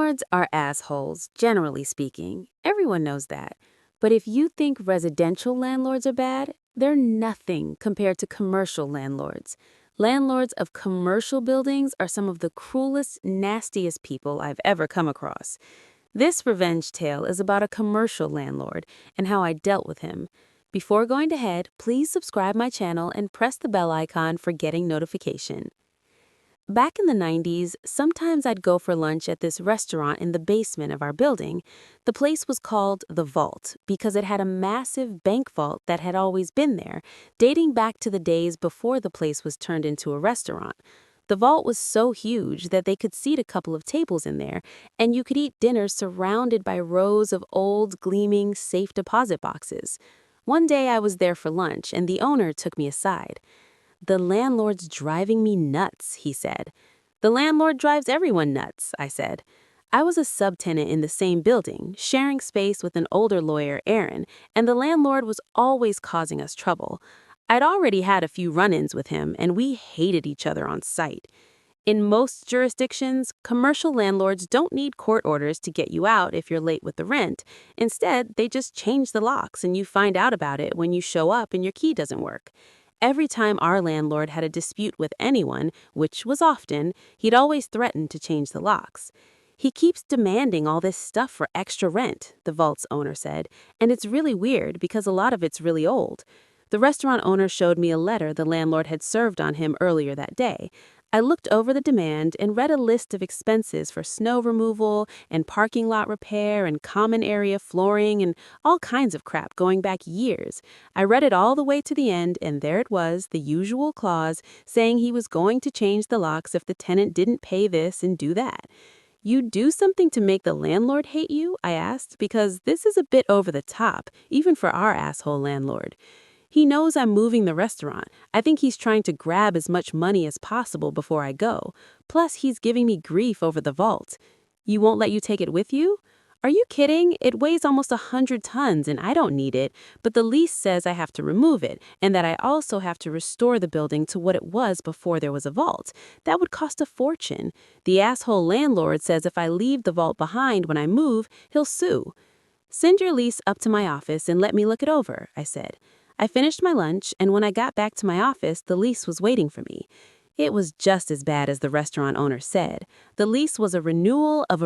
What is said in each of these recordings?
Landlords are assholes, generally speaking. Everyone knows that. But if you think residential landlords are bad, they're nothing compared to commercial landlords. Landlords of commercial buildings are some of the cruelest, nastiest people I've ever come across. This revenge tale is about a commercial landlord and how I dealt with him. Before going ahead, please subscribe my channel and press the bell icon for getting notification. Back in the 90s, sometimes I'd go for lunch at this restaurant in the basement of our building. The place was called The Vault because it had a massive bank vault that had always been there, dating back to the days before the place was turned into a restaurant. The vault was so huge that they could seat a couple of tables in there, and you could eat dinner surrounded by rows of old, gleaming safe deposit boxes. One day I was there for lunch, and the owner took me aside. "The landlord's driving me nuts," he said. "The landlord drives everyone nuts," I said. I was a subtenant in the same building, sharing space with an older lawyer, Aaron, and the landlord was always causing us trouble. I'd already had a few run-ins with him, and we hated each other on sight. In most jurisdictions, commercial landlords don't need court orders to get you out if you're late with the rent. Instead, they just change the locks and you find out about it when you show up and your key doesn't work. Every time our landlord had a dispute with anyone, which was often, he'd always threaten to change the locks. "He keeps demanding all this stuff for extra rent," the vault's owner said, "and it's really weird because a lot of it's really old." The restaurant owner showed me a letter the landlord had served on him earlier that day. I looked over the demand and read a list of expenses for snow removal and parking lot repair and common area flooring and all kinds of crap going back years. I read it all the way to the end, and there it was, the usual clause saying he was going to change the locks if the tenant didn't pay this and do that. "You do something to make the landlord hate you?" I asked, because this is a bit over the top, even for our asshole landlord. "He knows I'm moving the restaurant. I think he's trying to grab as much money as possible before I go. Plus, he's giving me grief over the vault." "You won't let you take it with you?" "Are you kidding? It weighs almost 100 tons and I don't need it, but the lease says I have to remove it and that I also have to restore the building to what it was before there was a vault. That would cost a fortune. The asshole landlord says if I leave the vault behind when I move, he'll sue." "Send your lease up to my office and let me look it over," I said. I finished my lunch, and when I got back to my office, the lease was waiting for me. It was just as bad as the restaurant owner said. The lease was a renewal of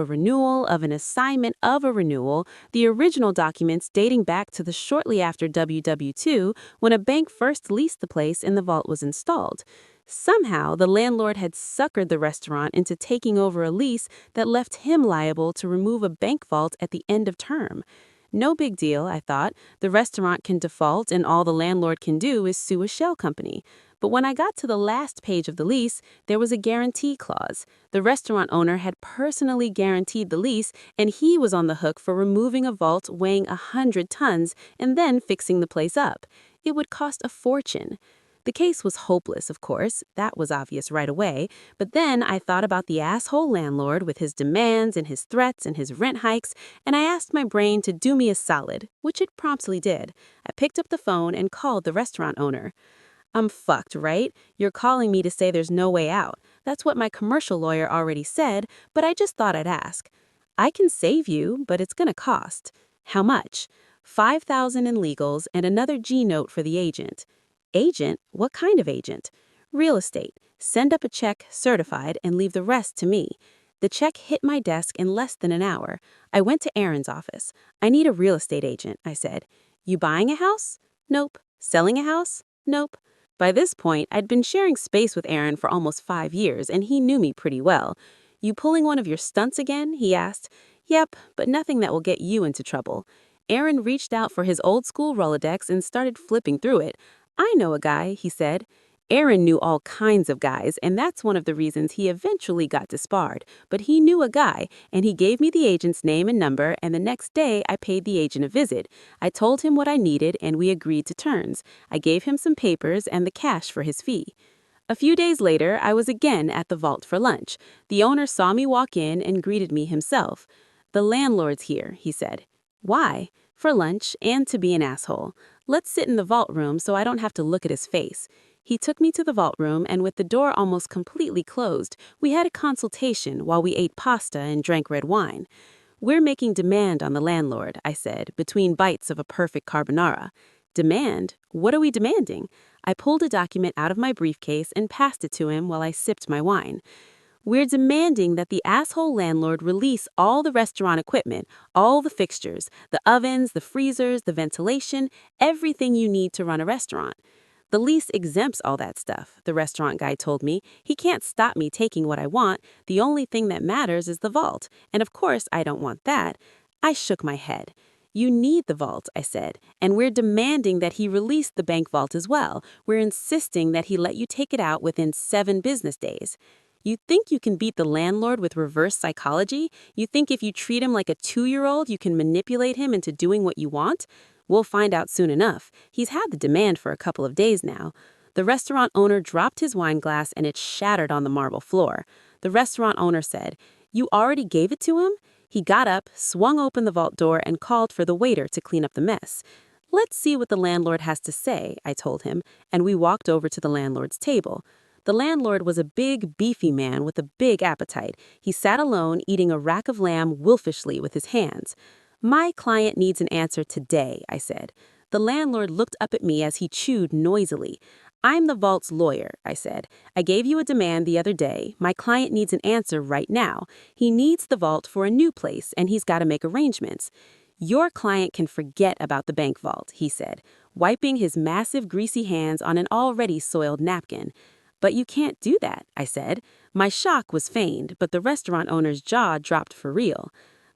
an assignment of a renewal, the original documents dating back to the shortly after WW2 when a bank first leased the place and the vault was installed. Somehow, the landlord had suckered the restaurant into taking over a lease that left him liable to remove a bank vault at the end of term. No big deal, I thought. The restaurant can default and all the landlord can do is sue a shell company. But when I got to the last page of the lease, there was a guarantee clause. The restaurant owner had personally guaranteed the lease, and he was on the hook for removing a vault weighing 100 tons and then fixing the place up. It would cost a fortune. The case was hopeless, of course. That was obvious right away. But then I thought about the asshole landlord with his demands and his threats and his rent hikes, and I asked my brain to do me a solid, which it promptly did. I picked up the phone and called the restaurant owner. "I'm fucked, right? You're calling me to say there's no way out. That's what my commercial lawyer already said, but I just thought I'd ask." "I can save you, but it's gonna cost." "How much?" "5,000 in legals and another G note for the agent." "Agent? What kind of agent?" "Real estate. Send up a check, certified, and leave the rest to me." The check hit my desk in less than an hour. I went to Aaron's office. "I need a real estate agent," I said. "You buying a house?" "Nope." "Selling a house?" "Nope." By this point, I'd been sharing space with Aaron for almost 5 years, and he knew me pretty well. "You pulling one of your stunts again?" he asked. "Yep, but nothing that will get you into trouble." Aaron reached out for his old-school Rolodex and started flipping through it. "I know a guy," he said. Aaron knew all kinds of guys, and that's one of the reasons he eventually got disbarred. But he knew a guy, and he gave me the agent's name and number, and the next day I paid the agent a visit. I told him what I needed, and we agreed to terms. I gave him some papers and the cash for his fee. A few days later, I was again at the vault for lunch. The owner saw me walk in and greeted me himself. "The landlord's here," he said. "Why?" "For lunch and to be an asshole. Let's sit in the vault room so I don't have to look at his face." He took me to the vault room, and with the door almost completely closed, we had a consultation while we ate pasta and drank red wine. "We're making demand on the landlord," I said, between bites of a perfect carbonara. "Demand? What are we demanding?" I pulled a document out of my briefcase and passed it to him while I sipped my wine. "We're demanding that the asshole landlord release all the restaurant equipment, all the fixtures, the ovens, the freezers, the ventilation, everything you need to run a restaurant." "The lease exempts all that stuff," the restaurant guy told me. "He can't stop me taking what I want. The only thing that matters is the vault. And of course, I don't want that." I shook my head. "You need the vault," I said, "and we're demanding that he release the bank vault as well. We're insisting that he let you take it out within 7 business days." "You think you can beat the landlord with reverse psychology? You think if you treat him like a 2-year-old, you can manipulate him into doing what you want?" "We'll find out soon enough. He's had the demand for a couple of days now." The restaurant owner dropped his wine glass and it shattered on the marble floor. The restaurant owner said, "You already gave it to him?" He got up, swung open the vault door, and called for the waiter to clean up the mess. "Let's see what the landlord has to say," I told him, and we walked over to the landlord's table. The landlord was a big, beefy man with a big appetite. He sat alone, eating a rack of lamb wolfishly with his hands. "My client needs an answer today," I said. The landlord looked up at me as he chewed noisily. "I'm the vault's lawyer," I said. "I gave you a demand the other day. My client needs an answer right now. He needs the vault for a new place, and he's got to make arrangements." "Your client can forget about the bank vault," he said, wiping his massive greasy hands on an already soiled napkin. "But you can't do that," I said. My shock was feigned, but the restaurant owner's jaw dropped for real.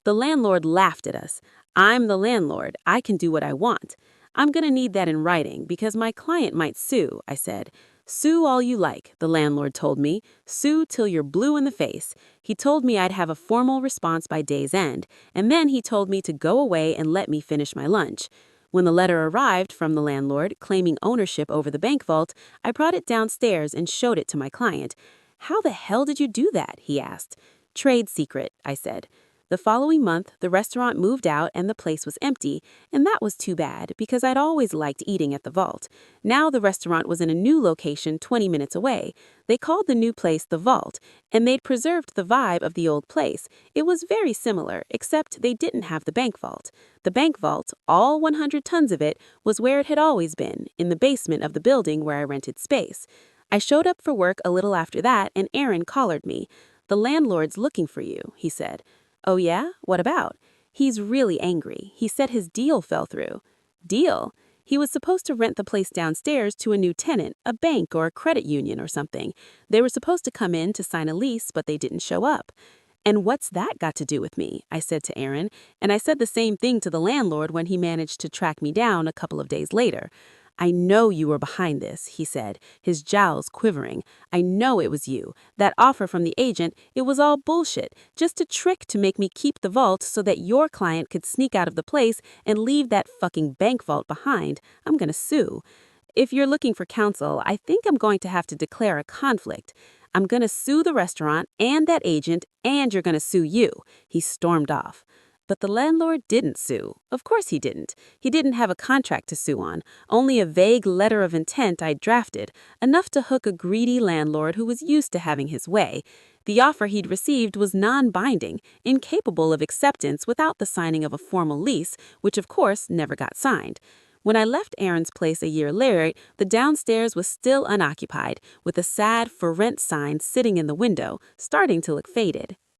The landlord laughed at us. "I'm the landlord. I can do what I want." "I'm going to need that in writing because my client might sue," I said. "Sue all you like," the landlord told me. "Sue till you're blue in the face." He told me I'd have a formal response by day's end, and then he told me to go away and let me finish my lunch. When the letter arrived from the landlord claiming ownership over the bank vault, I brought it downstairs and showed it to my client. "How the hell did you do that?" he asked. "Trade secret," I said. The following month, the restaurant moved out and the place was empty, and that was too bad because I'd always liked eating at the vault. Now the restaurant was in a new location 20 minutes away. They called the new place the Vault, and they'd preserved the vibe of the old place. It was very similar, except they didn't have the bank vault. The bank vault, all 100 tons of it, was where it had always been, in the basement of the building where I rented space. I showed up for work a little after that, and Aaron collared me. "The landlord's looking for you," he said. "Oh yeah? What about?" "He's really angry. He said his deal fell through." "Deal?" "He was supposed to rent the place downstairs to a new tenant, a bank or a credit union or something. They were supposed to come in to sign a lease, but they didn't show up." "And what's that got to do with me?" I said to Aaron, and I said the same thing to the landlord when he managed to track me down a couple of days later. "I know you were behind this," he said, his jowls quivering. "I know it was you. That offer from the agent, it was all bullshit, just a trick to make me keep the vault so that your client could sneak out of the place and leave that fucking bank vault behind. I'm gonna sue. If you're looking for counsel, I think I'm going to have to declare a conflict. I'm gonna sue the restaurant and that agent, and you're gonna sue you." He stormed off. But the landlord didn't sue. Of course he didn't. He didn't have a contract to sue on, only a vague letter of intent I'd drafted, enough to hook a greedy landlord who was used to having his way. The offer he'd received was non-binding, incapable of acceptance without the signing of a formal lease, which of course never got signed. When I left Aaron's place a year later, the downstairs was still unoccupied, with a sad "for rent" sign sitting in the window, starting to look faded.